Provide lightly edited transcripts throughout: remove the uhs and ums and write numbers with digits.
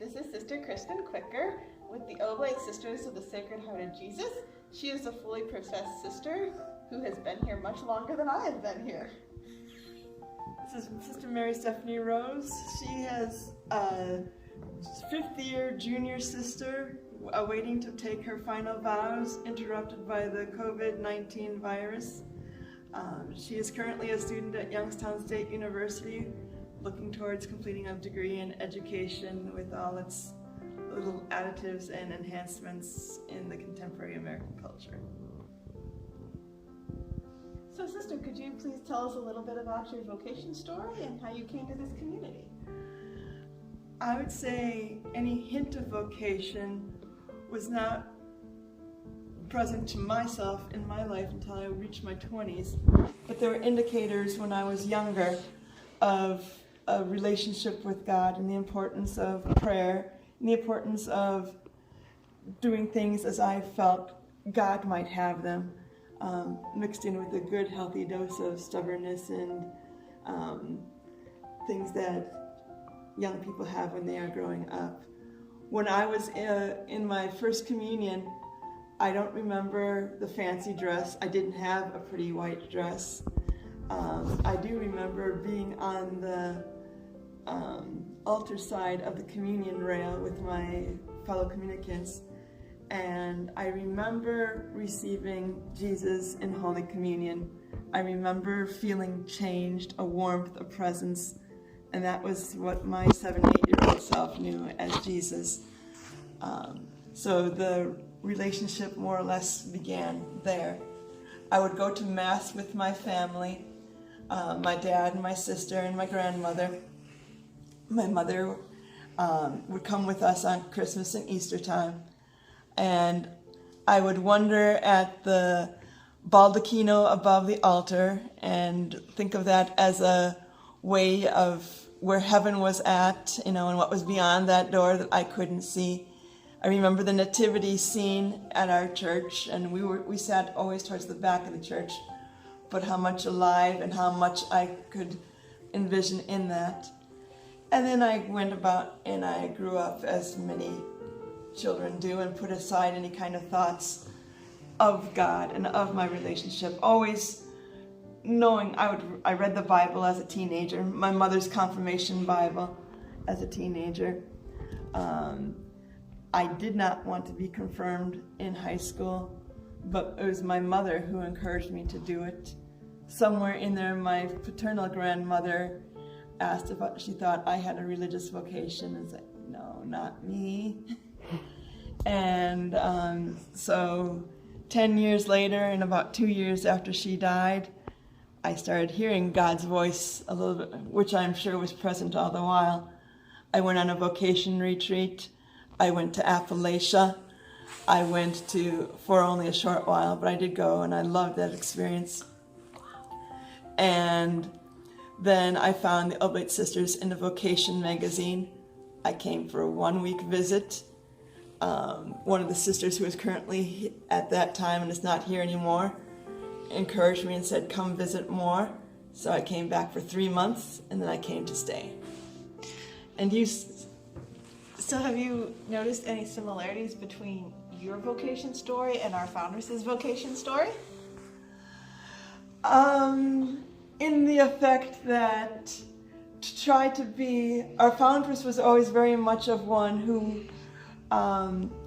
this is Sister Kristen Quicker with the Oblate Sisters of the Sacred Heart of Jesus. She is a fully professed sister who has been here much longer than I have been here. This is Sister Mary Stephanie Rose. She has a fifth-year junior sister awaiting to take her final vows, interrupted by the COVID-19 virus. She is currently a student at Youngstown State University, looking towards completing a degree in education with all its little additives and enhancements in the contemporary American culture. So sister, could you please tell us a little bit about your vocation story and how you came to this community? I would say any hint of vocation was not present to myself in my life until I reached my 20s, but there were indicators when I was younger of a relationship with God and the importance of prayer and the importance of doing things as I felt God might have them, mixed in with a good, healthy dose of stubbornness and things that young people have when they are growing up. When I was in my first communion, I don't remember the fancy dress. I didn't have a pretty white dress. I do remember being on the altar side of the communion rail with my fellow communicants, and I remember receiving Jesus in Holy Communion. I remember feeling changed, a warmth, a presence, and that was what my 7, 8-year-old self knew as Jesus. So the relationship more or less began there. I would go to Mass with my family, my dad and my sister and my grandmother. My mother would come with us on Christmas and Easter time, and I would wonder at the baldacchino above the altar and think of that as a way of where heaven was at, and what was beyond that door that I couldn't see. I remember the nativity scene at our church, and we sat always towards the back of the church, but how much alive and how much I could envision in that. And then I went about and I grew up as many children do and put aside any kind of thoughts of God and of my relationship, always knowing I read the Bible as a teenager, my mother's confirmation Bible as a teenager. I did not want to be confirmed in high school, but it was my mother who encouraged me to do it. Somewhere in there, my paternal grandmother asked if she thought I had a religious vocation, and said, no, not me. And so 10 years later, and about 2 years after she died, I started hearing God's voice a little bit, which I'm sure was present all the while. I went on a vocation retreat. I went to Appalachia. I went for only a short while, but I did go, and I loved that experience. And then I found the Oblate Sisters in the Vocation magazine. I came for a 1-week visit. One of the sisters who was currently at that time and is not here anymore encouraged me and said, come visit more. So I came back for 3 months, and then I came to stay. And So have you noticed any similarities between your vocation story and our foundress' vocation story? In the effect that to try to be, our foundress was always very much of one who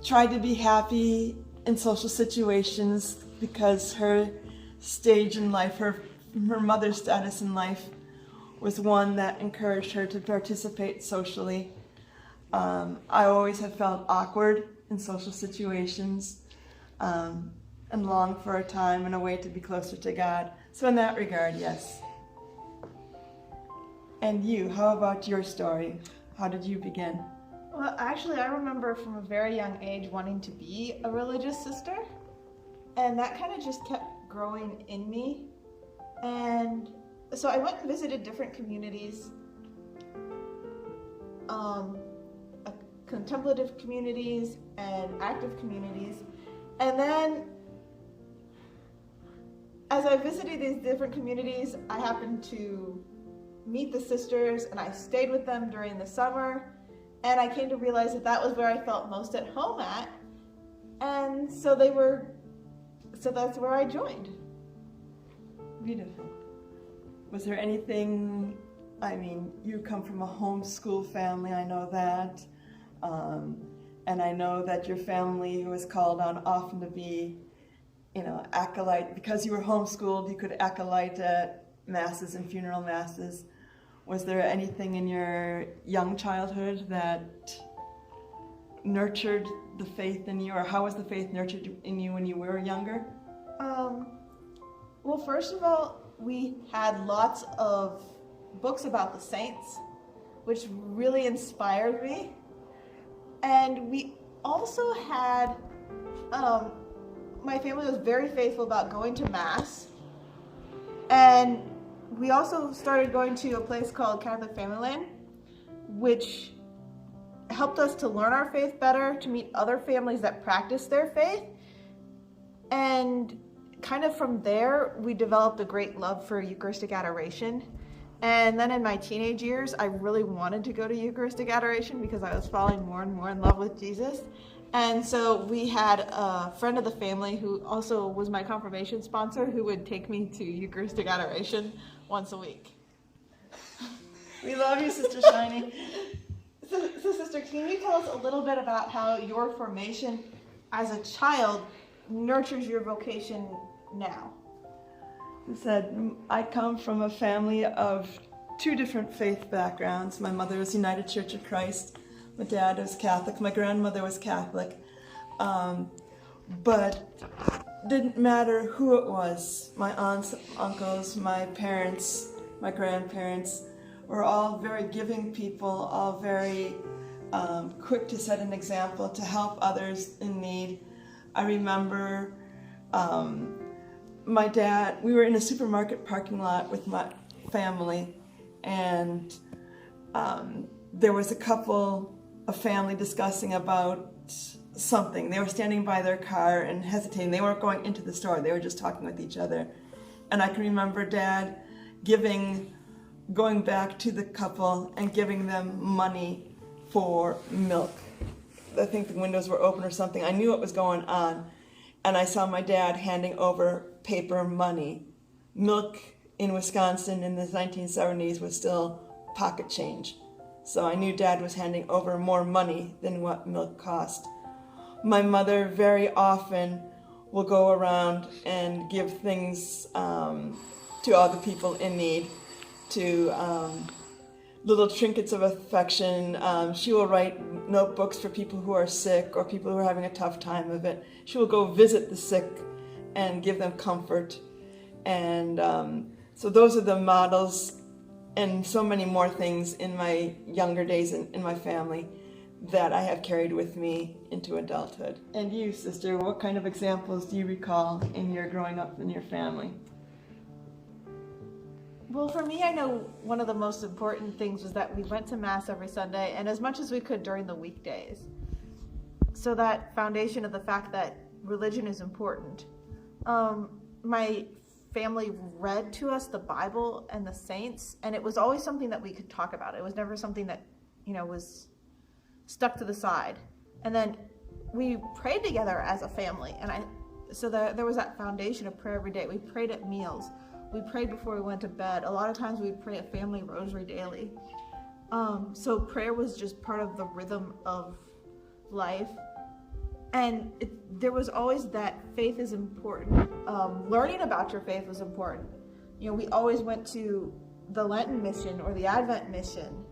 tried to be happy in social situations because her stage in life, her mother's status in life was one that encouraged her to participate socially. I always have felt awkward in social situations and longed for a time and a way to be closer to God. So in that regard, yes. And you, how about your story? How did you begin? Well, actually, I remember from a very young age wanting to be a religious sister, and that kind of just kept growing in me. And so I went and visited different communities, contemplative communities and active communities. And then as I visited these different communities, I happened to meet the sisters, and I stayed with them during the summer. And I came to realize that that was where I felt most at home at. And so that's where I joined. Beautiful. Was there anything, I mean, you come from a homeschool family, I know that. And I know that your family was called on often to be, acolyte. Because you were homeschooled, you could acolyte at masses and funeral masses. Was there anything in your young childhood that nurtured the faith in you, or how was the faith nurtured in you when you were younger? Well, first of all, we had lots of books about the saints, which really inspired me. And we also had, my family was very faithful about going to Mass. And we also started going to a place called Catholic Family Lane, which helped us to learn our faith better, to meet other families that practice their faith. And kind of from there, we developed a great love for Eucharistic adoration. And then in my teenage years, I really wanted to go to Eucharistic adoration because I was falling more and more in love with Jesus. And so we had a friend of the family who also was my confirmation sponsor who would take me to Eucharistic adoration once a week. We love you, Sister Shiny. So Sister, can you tell us a little bit about how your formation as a child nurtures your vocation now? I said, I come from a family of two different faith backgrounds. My mother was United Church of Christ. My dad was Catholic. My grandmother was Catholic. But didn't matter who it was. My aunts, uncles, my parents, my grandparents were all very giving people, all very quick to set an example, to help others in need. I remember my dad, we were in a supermarket parking lot with my family, and there was a family discussing about something. They were standing by their car and hesitating. They weren't going into the store. They were just talking with each other. And I can remember Dad going back to the couple and giving them money for milk. I think the windows were open or something. I knew what was going on. And I saw my dad handing over paper money. Milk in Wisconsin in the 1970s was still pocket change. So I knew Dad was handing over more money than what milk cost. My mother very often will go around and give things to all the people in need, to little trinkets of affection. She will write notebooks for people who are sick or people who are having a tough time of it. She will go visit the sick and give them comfort. And so those are the models, and so many more things in my younger days in my family that I have carried with me into adulthood. And you, Sister, what kind of examples do you recall in your growing up in your family? Well, for me, I know one of the most important things was that we went to Mass every Sunday, and as much as we could during the weekdays. So that foundation of the fact that religion is important. My family read to us the Bible and the saints, and it was always something that we could talk about. It was never something that, was stuck to the side. And then we prayed together as a family, and so there was that foundation of prayer every day. We prayed at meals. We prayed before we went to bed. A lot of times we'd pray a family rosary daily. So prayer was just part of the rhythm of life. And there was always that faith is important. Learning about your faith was important. We always went to the Lenten mission or the Advent mission.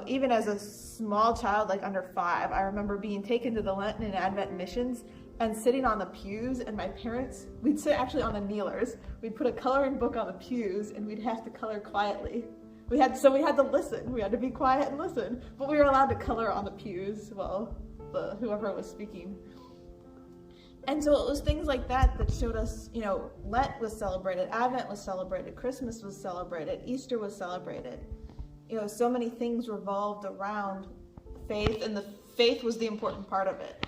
Even as a small child, like under 5, I remember being taken to the Lenten and Advent missions and sitting on the pews, and my parents, we'd sit actually on the kneelers. We'd put a coloring book on the pews, and we'd have to color quietly. We had to listen. We had to be quiet and listen, but we were allowed to color on the pews while whoever was speaking. And so it was things like that showed us, Lent was celebrated, Advent was celebrated, Christmas was celebrated, Easter was celebrated. So many things revolved around faith, and the faith was the important part of it.